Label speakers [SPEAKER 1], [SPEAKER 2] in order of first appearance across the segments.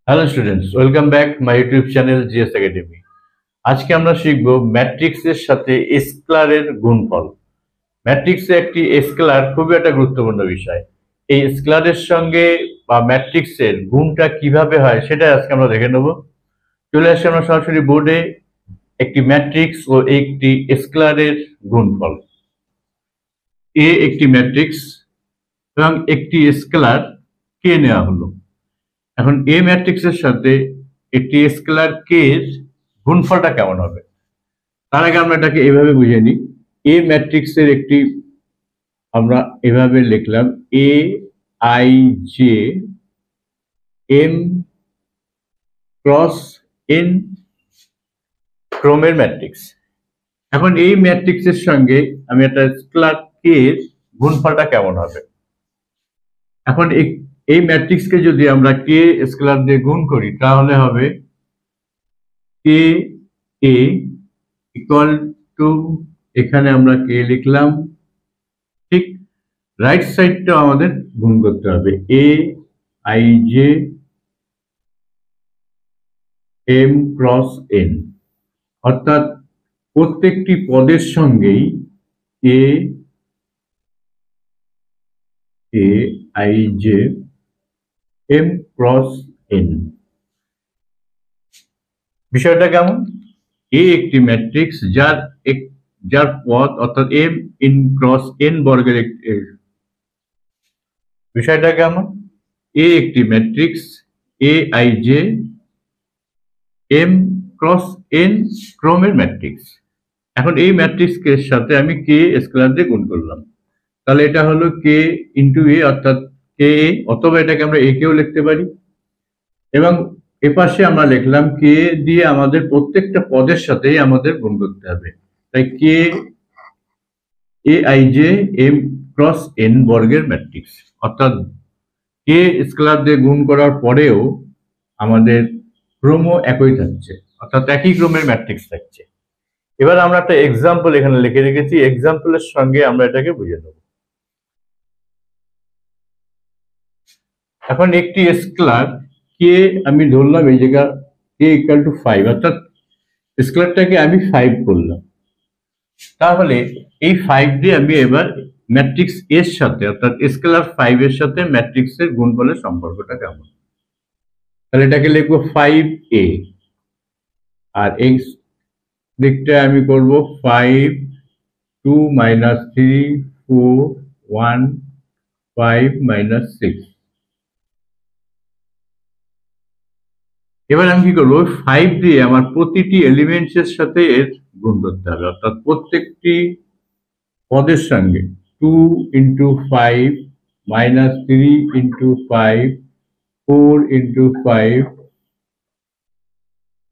[SPEAKER 1] Hello students, welcome back my YouTube channel GS academy. আজকে আমরা শিখব ম্যাট্রিক্সের সাথে স্কেলারের গুণফল। ম্যাট্রিক্সে একটি স্কেলার খুবই একটা গুরুত্বপূর্ণ বিষয়। এই স্কেলারের সঙ্গে বা ম্যাট্রিক্সের গুণটা কিভাবে হয় সেটা আজকে আমরা দেখে নেব। চলে আসি আমরা সরাসরি বোর্ডে একটি ম্যাট্রিক্স ও একটি স্কেলারের গুণফল। এ একটি ম্যাট্রিক্স এবং একটি স্কেলার কে নেওয়া হলো। এখন এ ম্যাট্রিক্সের সাথে একটি স্কেলার কে এর গুণফলটা কেমন হবে তার আগে আমরা এটাকে এভাবে বুঝে নিই। এ ম্যাট্রিক্সের একটি আমরা এভাবে লিখলাম A I J M cross N ক্রমের ম্যাট্রিক্স। এখন এই ম্যাট্রিক্সের সঙ্গে আমি একটা স্কেলার কে এর গুণফলটা কেমন হবে। এখন এই ম্যাট্রিক্সকে যদি আমরা কে স্কেলার দিয়ে গুণ করি তাহলে হবে কে এ ইকুয়াল টু, এখানে আমরা কে লিখলাম, ঠিক রাইট সাইডটাও আমাদের গুণ করতে হবে a I J M cross n, অর্থাৎ প্রত্যেকটি পদের সঙ্গেই a a I J M cross n. বিষয়টা কেমন? এ একটি ম্যাট্রিক্স যার পদ অর্থাৎ এম ইন ক্রস এন বর্গের বিষয়টা কেমন? এ একটি matrix A I J M cross N ক্রমের ম্যাট্রিক্স। এখন এই ম্যাট্রিক্সের সাথে আমি কে স্কেলার দিয়ে গুণ করলাম, তাহলে এটা হলো কে ইন্টু এ অর্থাৎ কে এ, অথবা এটাকে আমরা এ কেও লিখতে পারি। এবং এপাশে আমরা লিখলাম কে দিয়ে আমাদের প্রত্যেকটা পদের সাথেই আমাদের গুণ করতে হবে, তাই k a I J M cross n বর্গের ম্যাট্রিক্স। অর্থাৎ কে স্কেলার দিয়ে গুণ করার পরেও আমাদের ক্রমও একই থাকছে, অর্থাৎ একই ক্রমের ম্যাট্রিক্স থাকছে। এবার আমরা একটা এক্সাম্পল এখানে লিখে রেখেছি, এক্সাম্পলের সঙ্গে আমরা এটাকে বুঝে নেব। এখন একটি স্কেলার কে আমি ধরলাম এই জায়গা কে ইকুয়াল টু 5, অর্থাৎ স্কেলারটাকে আমি 5 করলাম। তাহলে এই 5 দিয়ে আমি এবার ম্যাট্রিক্স এর সাথে অর্থাৎ স্কেলার 5 এর সাথে ম্যাট্রিক্সের গুণফলের সম্পর্কটা কেমন, তাহলে এটাকে লিখবো 5a, আর এই দিকটা আমি করব 5 2 minus 3 4 1 5 minus 6। এবার আমি কি করবো, 5 দিয়ে আমার প্রতিটি এলিমেন্টস এর সাথে এর গুণ করতে হবে, অর্থাৎ প্রত্যেকটি পদের সঙ্গে 2 into 5 minus 3 into 5 4 into 5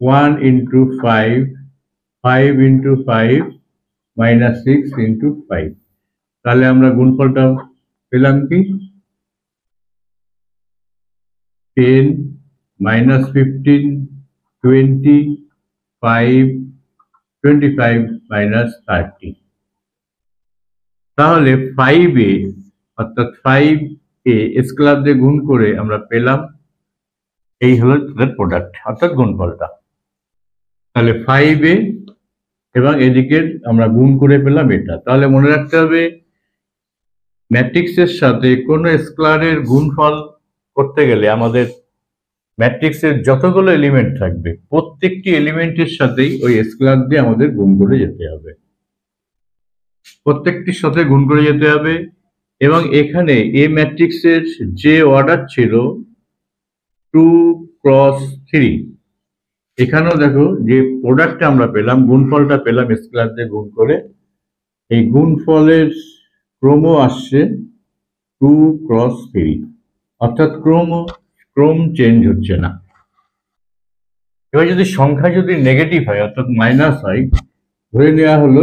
[SPEAKER 1] 1 into 5 5 into 5 minus 6 into 5। তাহলে আমরা গুণফলটা পেলাম কি 10 minus 15 20 5 25 minus 30। তাহলে 5a অর্থাৎ 5a স্কেলার দিয়ে গুণ করে আমরা পেলাম এই হলো তাদের প্রোডাক্ট অর্থাৎ গুণফলটা। তাহলে 5a এবং এদিকে আমরা গুণ করে পেলাম এটা। তাহলে মনে রাখতে হবে ম্যাট্রিক্সের সাথে কোনো স্কেলারের গুণফল করতে গেলে আমাদের ম্যাট্রিক্সের যতগুলো এলিমেন্ট থাকবে প্রত্যেকটি এলিমেন্টের সাথেই ওই স্কেলার দিয়ে আমাদের গুণ করে যেতে হবে, প্রত্যেকটির সাথে গুণ করে যেতে হবে। এবং এখানে এ ম্যাট্রিক্সের যে অর্ডার ছিল 2 ক্রস 3, এখানেও দেখো যে প্রোডাক্টটা আমরা পেলাম, গুণফলটা পেলাম স্কেলার দিয়ে গুণ করে, এই গুণফলের ক্রম আসছে 2 ক্রস 3, অর্থাৎ ক্রম চেঞ্জ হচ্ছে না। এবার যদি সংখ্যা যদি নেগেটিভ হয় অর্থাৎ মাইনাস হয়, ধরে নেওয়া হলো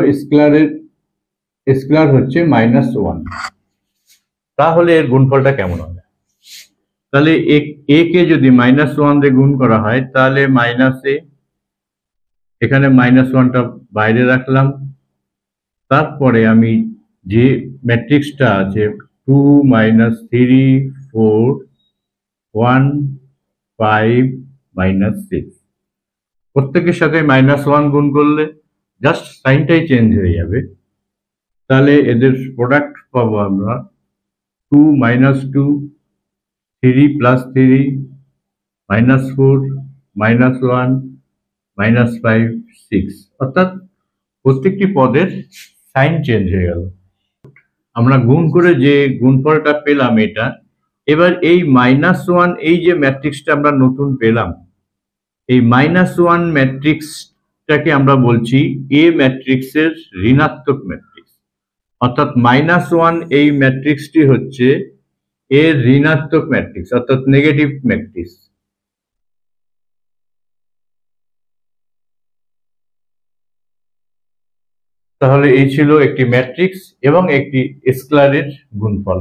[SPEAKER 1] স্কেলার হচ্ছে -1, তাহলে এর গুণফলটা কেমন হবে? তাহলে এ কে যদি -1 দিয়ে গুণ করা হয় তাহলে -a, এখানে -1টা বাইরে রাখলাম। তারপরে আমি যে ম্যাট্রিক্সটা আছে 2 - 3 4 1 5 - 6। প্রত্যেকের সাথে -1 গুণ করলে জাস্ট সাইনটাই চেঞ্জ হয়ে যাবে। তাহলে এদের প্রোডাক্ট পাবো আমরা 2 - 2, 3 + 3, -4, -1, -5, 6, অর্থাৎ প্রত্যেকটি পদের সাইন চেঞ্জ হয়ে গেল। আমরা গুণ করে যে গুণফলটা পেলাম এটা, এবার এই -1 এই যে ম্যাট্রিক্সটা আমরা নতুন পেলাম, এই -1 ম্যাট্রিক্সটাকে আমরা বলছি এ ম্যাট্রিক্সের ঋণাত্মক ম্যাট্রিক্স। অর্থাৎ -1 এই ম্যাট্রিক্সটি হচ্ছে এর ঋণাত্মক ম্যাট্রিক্স, অর্থাৎ নেগেটিভ ম্যাট্রিক্স। তাহলে এই ছিল একটি ম্যাট্রিক্স এবং একটি স্কেলারের গুণফল।